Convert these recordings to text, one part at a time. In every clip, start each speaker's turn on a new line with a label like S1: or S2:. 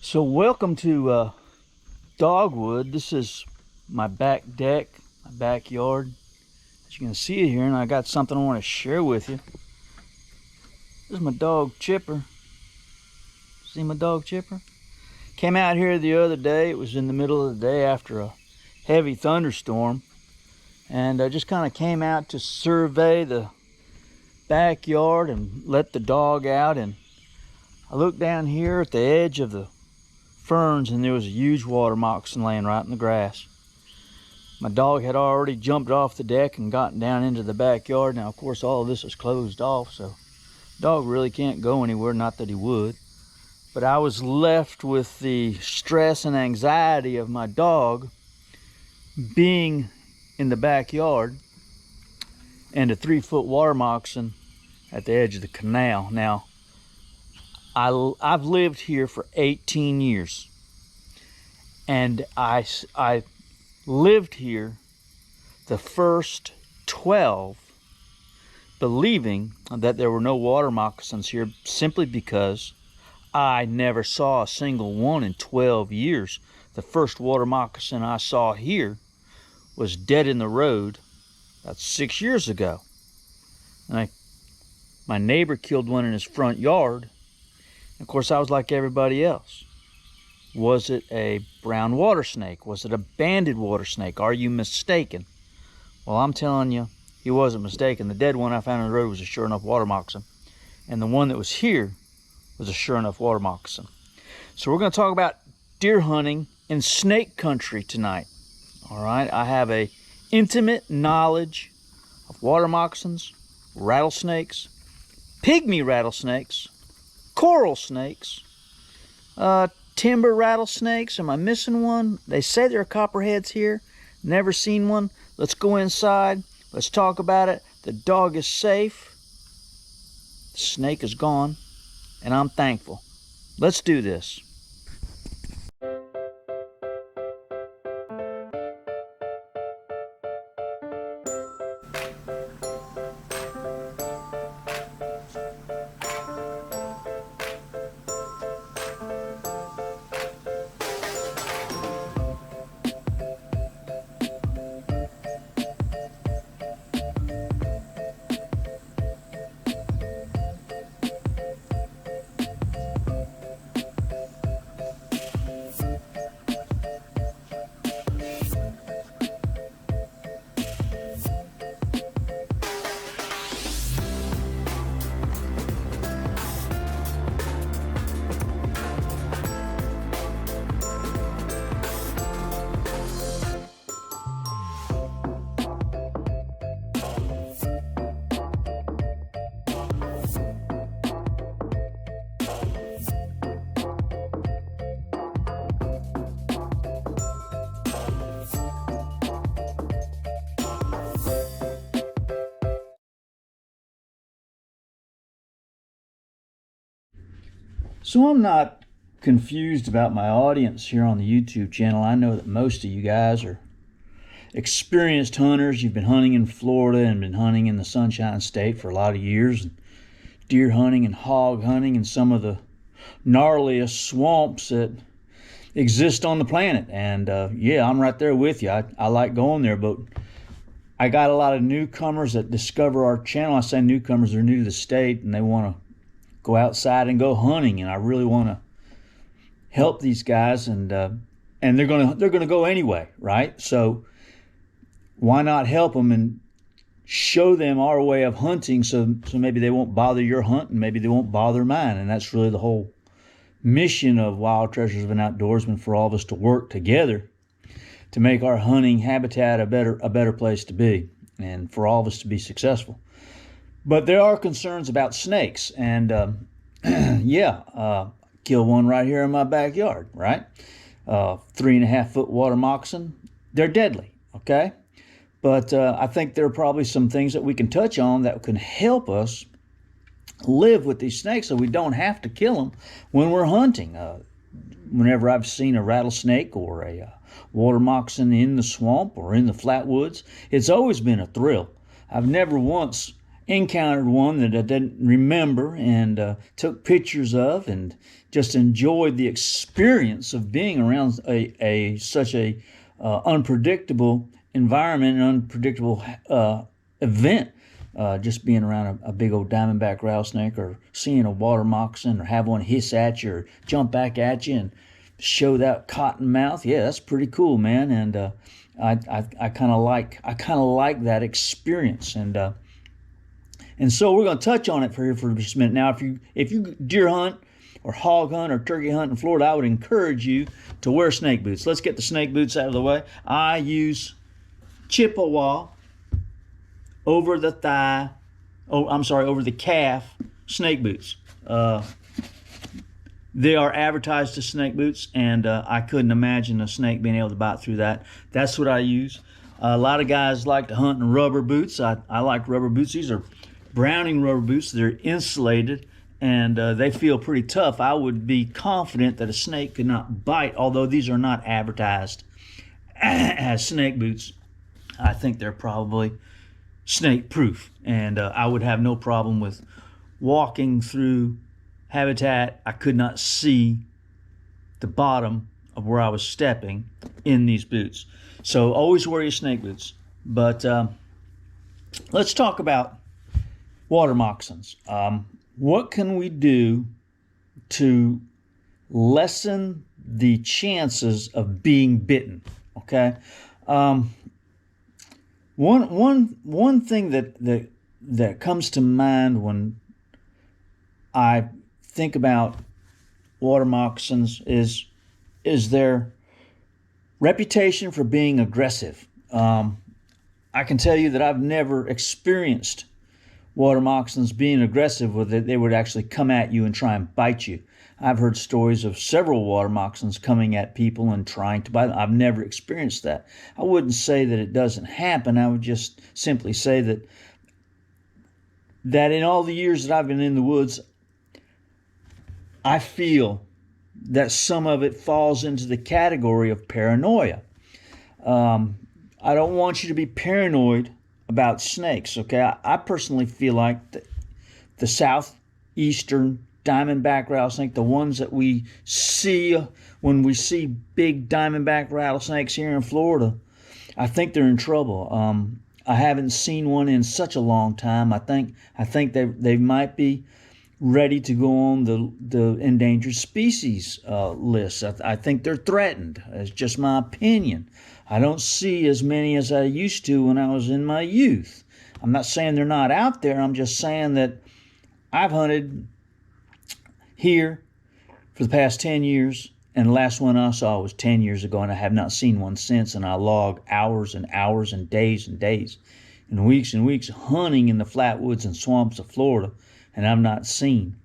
S1: So welcome to Dogwood. This is my back deck, my backyard. As you can see it here, and I got something I want to share with you. This is my dog Chipper. See my dog Chipper? Came out here the other day. It was in the middle of the day after a heavy thunderstorm, and I just kind of came out to survey the backyard and let the dog out. And I looked down here at the edge of the ferns, and there was a huge water moccasin laying right in the grass. My dog had already jumped off the deck and gotten down into the backyard. Now, of course, all of this is closed off, so the dog really can't go anywhere, not that he would. But I was left with the stress and anxiety of my dog being in the backyard and a 3-foot water moccasin at the edge of the canal. Now, I've lived here for 18 years, and I lived here the first 12 believing that there were no water moccasins here, simply because I never saw a single one in 12 years. The first water moccasin I saw here was dead in the road about 6 years ago. And my neighbor killed one in his front yard. Of course, I was like everybody else. Was it a brown water snake? Was it a banded water snake? Are you mistaken? Well, I'm telling you, he wasn't mistaken. The dead one I found on the road was a sure enough water moccasin. And the one that was here was a sure enough water moccasin. So we're going to talk about deer hunting in snake country tonight. All right, I have a intimate knowledge of water moccasins, rattlesnakes, pygmy rattlesnakes, coral snakes, timber rattlesnakes. Am I missing one? They say there are copperheads here. Never seen one. Let's go inside. Let's talk about it. The dog is safe. The snake is gone. And I'm thankful. Let's do this. So I'm not confused about my audience here on the YouTube channel. I know that most of you guys are experienced hunters. You've been hunting in Florida and been hunting in the Sunshine State for a lot of years. Deer hunting and hog hunting in some of the gnarliest swamps that exist on the planet. And yeah, I'm right there with you. I like going there, but I got a lot of newcomers that discover our channel. I say newcomers, they're new to the state and they want to go outside and go hunting, and I really want to help these guys, and they're gonna go anyway, right? So why not help them and show them our way of hunting, so maybe they won't bother your hunt and maybe they won't bother mine. And that's really the whole mission of Wild Treasures of an Outdoorsman, for all of us to work together to make our hunting habitat a better place to be, and for all of us to be successful. But there are concerns about snakes, and kill one right here in my backyard, right? 3.5-foot water moccasin. They're deadly, okay? But I think there are probably some things that we can touch on that can help us live with these snakes so we don't have to kill them when we're hunting. Whenever I've seen a rattlesnake or a water moccasin in the swamp or in the flatwoods, it's always been a thrill. I've never once encountered one that I didn't remember, and took pictures of, and just enjoyed the experience of being around such a unpredictable environment and unpredictable event. Just being around a big old diamondback rattlesnake, or seeing a water moccasin, or have one hiss at you or jump back at you and show that cotton mouth. Yeah, that's pretty cool, man. And I kind of like that experience. And so we're going to touch on it for just a minute. Now, if you deer hunt or hog hunt or turkey hunt in Florida, I would encourage you to wear snake boots. Let's get the snake boots out of the way. I use Chippewa over the calf snake boots. They are advertised as snake boots, and I couldn't imagine a snake being able to bite through that. That's what I use. A lot of guys like to hunt in rubber boots. I like rubber boots. These are Browning rubber boots. They're insulated, and they feel pretty tough. I would be confident that a snake could not bite, although these are not advertised as snake boots. I think they're probably snake proof, and I would have no problem with walking through habitat. I could not see the bottom of where I was stepping in these boots. So always wear your snake boots. But let's talk about water moccasins. What can we do to lessen the chances of being bitten? Okay. One thing that comes to mind when I think about water moccasins is their reputation for being aggressive. I can tell you that I've never experienced water moccasins being aggressive with it. They would actually come at you and try and bite you. I've heard stories of several water moccasins coming at people and trying to bite them. I've never experienced that. I wouldn't say that it doesn't happen. I would just simply say that in all the years that I've been in the woods, I feel that some of it falls into the category of paranoia. I don't want you to be paranoid about snakes, okay? I personally feel like the southeastern diamondback rattlesnake, the ones that we see when we see big diamondback rattlesnakes here in Florida, I think they're in trouble. I haven't seen one in such a long time. I think they might be ready to go on the endangered species list. I think they're threatened. It's just my opinion. I don't see as many as I used to when I was in my youth. I'm not saying they're not out there. I'm just saying that I've hunted here for the past 10 years, and the last one I saw was 10 years ago, and I have not seen one since. And I log hours and hours and days and weeks hunting in the flatwoods and swamps of Florida, and I've not seen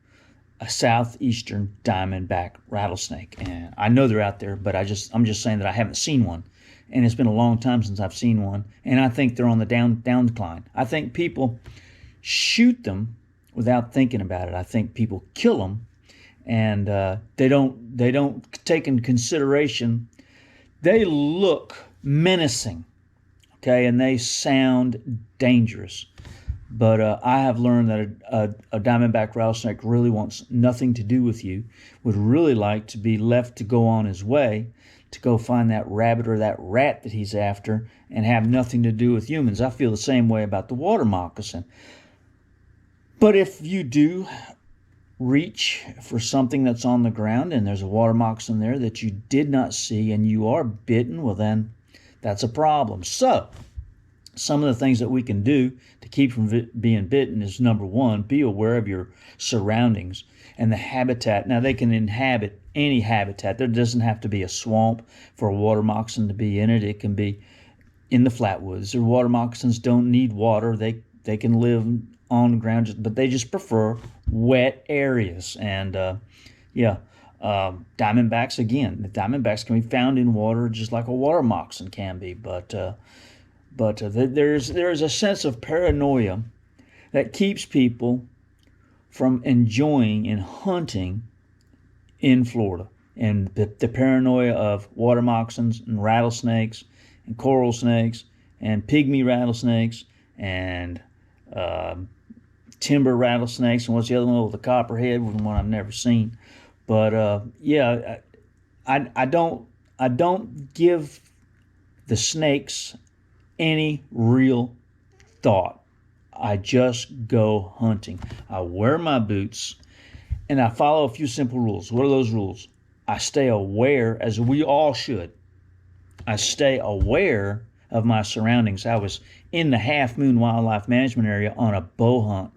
S1: a southeastern diamondback rattlesnake. And I know they're out there, but I'm just saying that I haven't seen one. And it's been a long time since I've seen one. And I think they're on the down decline. I think people shoot them without thinking about it. I think people kill them, and they don't take into consideration. They look menacing, okay, and they sound dangerous. But I have learned that a diamondback rattlesnake really wants nothing to do with you, would really like to be left to go on his way, to go find that rabbit or that rat that he's after, and have nothing to do with humans. I feel the same way about the water moccasin. But if you do reach for something that's on the ground and there's a water moccasin there that you did not see and you are bitten, well then that's a problem. So some of the things that we can do to keep from being bitten is, number one, be aware of your surroundings and the habitat. Now, they can inhabit any habitat. There doesn't have to be a swamp for a water moccasin to be in it. It can be in the flatwoods. The water moccasins don't need water. They can live on the ground, but they just prefer wet areas. And diamondbacks, again, the diamondbacks can be found in water just like a water moccasin can be. But there's a sense of paranoia that keeps people from enjoying and hunting in Florida. And the paranoia of water moccasins and rattlesnakes and coral snakes and pygmy rattlesnakes and timber rattlesnakes, and what's the other one with the copperhead, one I've never seen. But yeah, I don't give the snakes any real thought. I just go hunting. I wear my boots, and I follow a few simple rules. What are those rules? I stay aware, as we all should. I stay aware of my surroundings. I was in the Half Moon Wildlife Management Area on a bow hunt,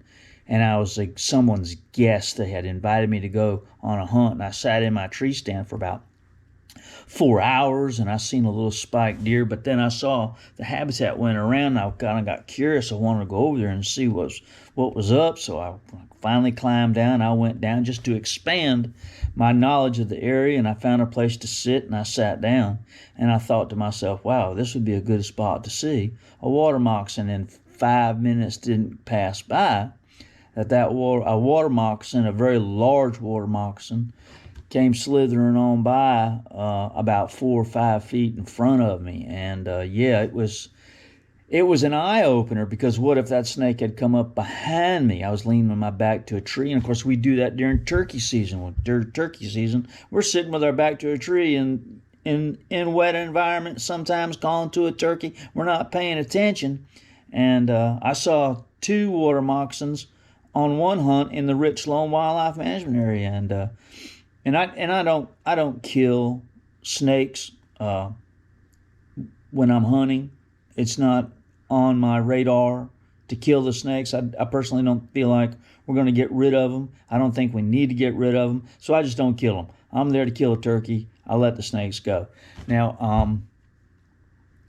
S1: and I was like someone's guest. They had invited me to go on a hunt, and I sat in my tree stand for about 4 hours, and I seen a little spiked deer, but then I saw the habitat went around, and I kind of got curious. I wanted to go over there and see what was up, so I finally climbed down. I went down just to expand my knowledge of the area, and I found a place to sit, and I sat down, and I thought to myself, wow, this would be a good spot to see a water moccasin. And 5 minutes didn't pass by that a water moccasin, a very large water moccasin, came slithering on by about 4 or 5 feet in front of me. And yeah, it was an eye-opener, because what if that snake had come up behind me? I was leaning on my back to a tree, and of course we do that during turkey season. During turkey season, we're sitting with our back to a tree, and in wet environments, sometimes calling to a turkey, we're not paying attention. And I saw 2 water moccasins on one hunt in the Rich Sloan Wildlife Management Area, and I don't kill snakes when I'm hunting. It's not on my radar to kill the snakes. I personally don't feel like we're going to get rid of them. I don't think we need to get rid of them, so I just don't kill them. I'm there to kill a turkey. I let the snakes go. Now,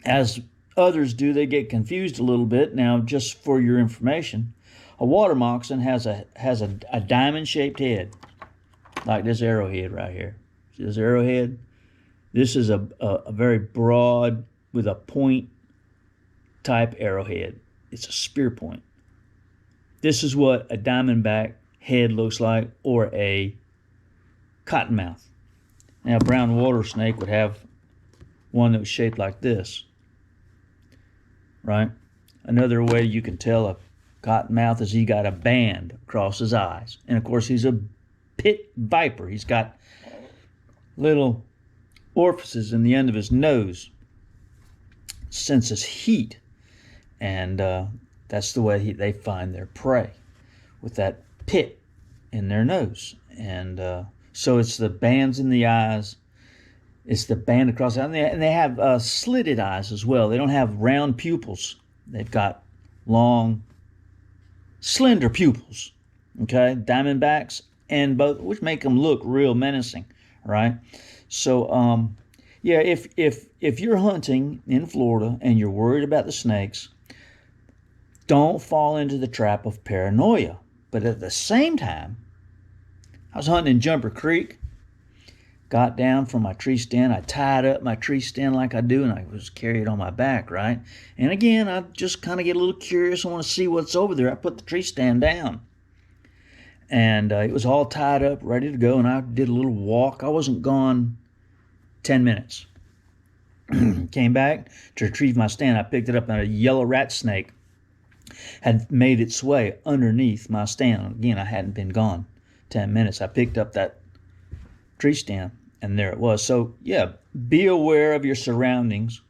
S1: as others do, they get confused a little bit. Now, just for your information, a water moccasin has a diamond-shaped head, like this arrowhead right here. See this arrowhead? This is a very broad, with a point type arrowhead. It's a spear point. This is what a diamondback head looks like, or a cottonmouth. Now, a brown water snake would have one that was shaped like this, right? Another way you can tell a cottonmouth is he got a band across his eyes. And of course, he's a pit viper. He's got little orifices in the end of his nose, senses heat, and that's the way they find their prey, with that pit in their nose. And so it's the bands in the eyes, it's the band across the eye, and they have slitted eyes as well. They don't have round pupils. They've got long, slender pupils. Okay, diamondbacks, and both, which make them look real menacing, right? So yeah, if you're hunting in Florida and you're worried about the snakes, don't fall into the trap of paranoia. But at the same time, I was hunting in Jumper Creek, got down from my tree stand, I tied up my tree stand like I do, and I was carried on my back, right? And again, I just kind of get a little curious. I want to see what's over there. I put the tree stand down, and it was all tied up, ready to go, and I did a little walk. I wasn't gone 10 minutes. Came back to retrieve my stand. I picked it up, and a yellow rat snake had made its way underneath my stand. Again, I hadn't been gone 10 minutes. I picked up that tree stand, and there it was. So yeah, be aware of your surroundings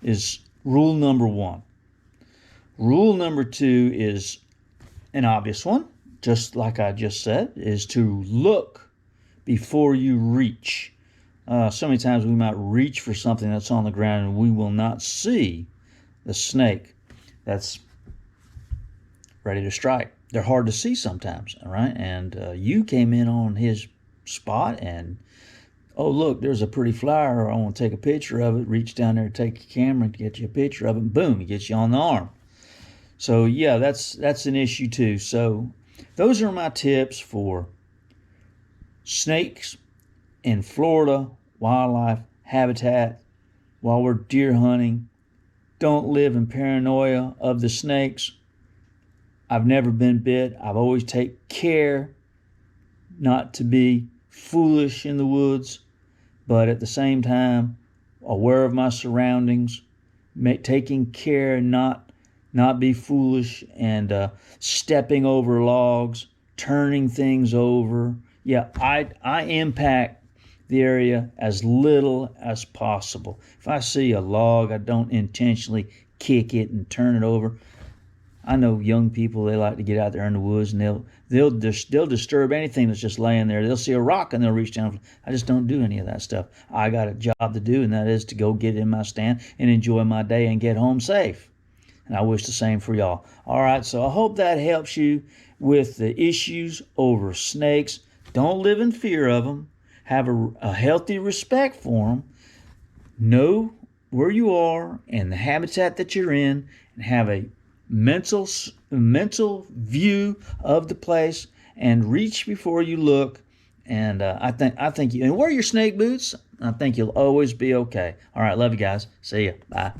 S1: is rule number 1. Rule number 2 is an obvious one, just like I just said, is to look before you reach. So many times we might reach for something that's on the ground, and we will not see the snake that's ready to strike. They're hard to see sometimes, all right? And you came in on his spot, and oh, look, there's a pretty flower. I want to take a picture of it. Reach down there, take your camera, get you a picture of it, and boom, it gets you on the arm. So yeah, that's an issue too. So those are my tips for snakes in Florida wildlife habitat while we're deer hunting. Don't live in paranoia of the snakes. I've never been bit. I've always taken care not to be foolish in the woods, but at the same time, aware of my surroundings, taking care not not be foolish and stepping over logs, turning things over. Yeah, I impact the area as little as possible. If I see a log, I don't intentionally kick it and turn it over. I know young people, they like to get out there in the woods and they'll disturb anything that's just laying there. They'll see a rock and they'll reach down. I just don't do any of that stuff. I got a job to do, and that is to go get in my stand and enjoy my day and get home safe. And I wish the same for y'all. All right, so I hope that helps you with the issues over snakes. Don't live in fear of them. Have a healthy respect for them. Know where you are and the habitat that you're in, and have a mental view of the place, and reach before you look. And I think you, and wear your snake boots. I think you'll always be okay. All right, love you guys. See ya. Bye.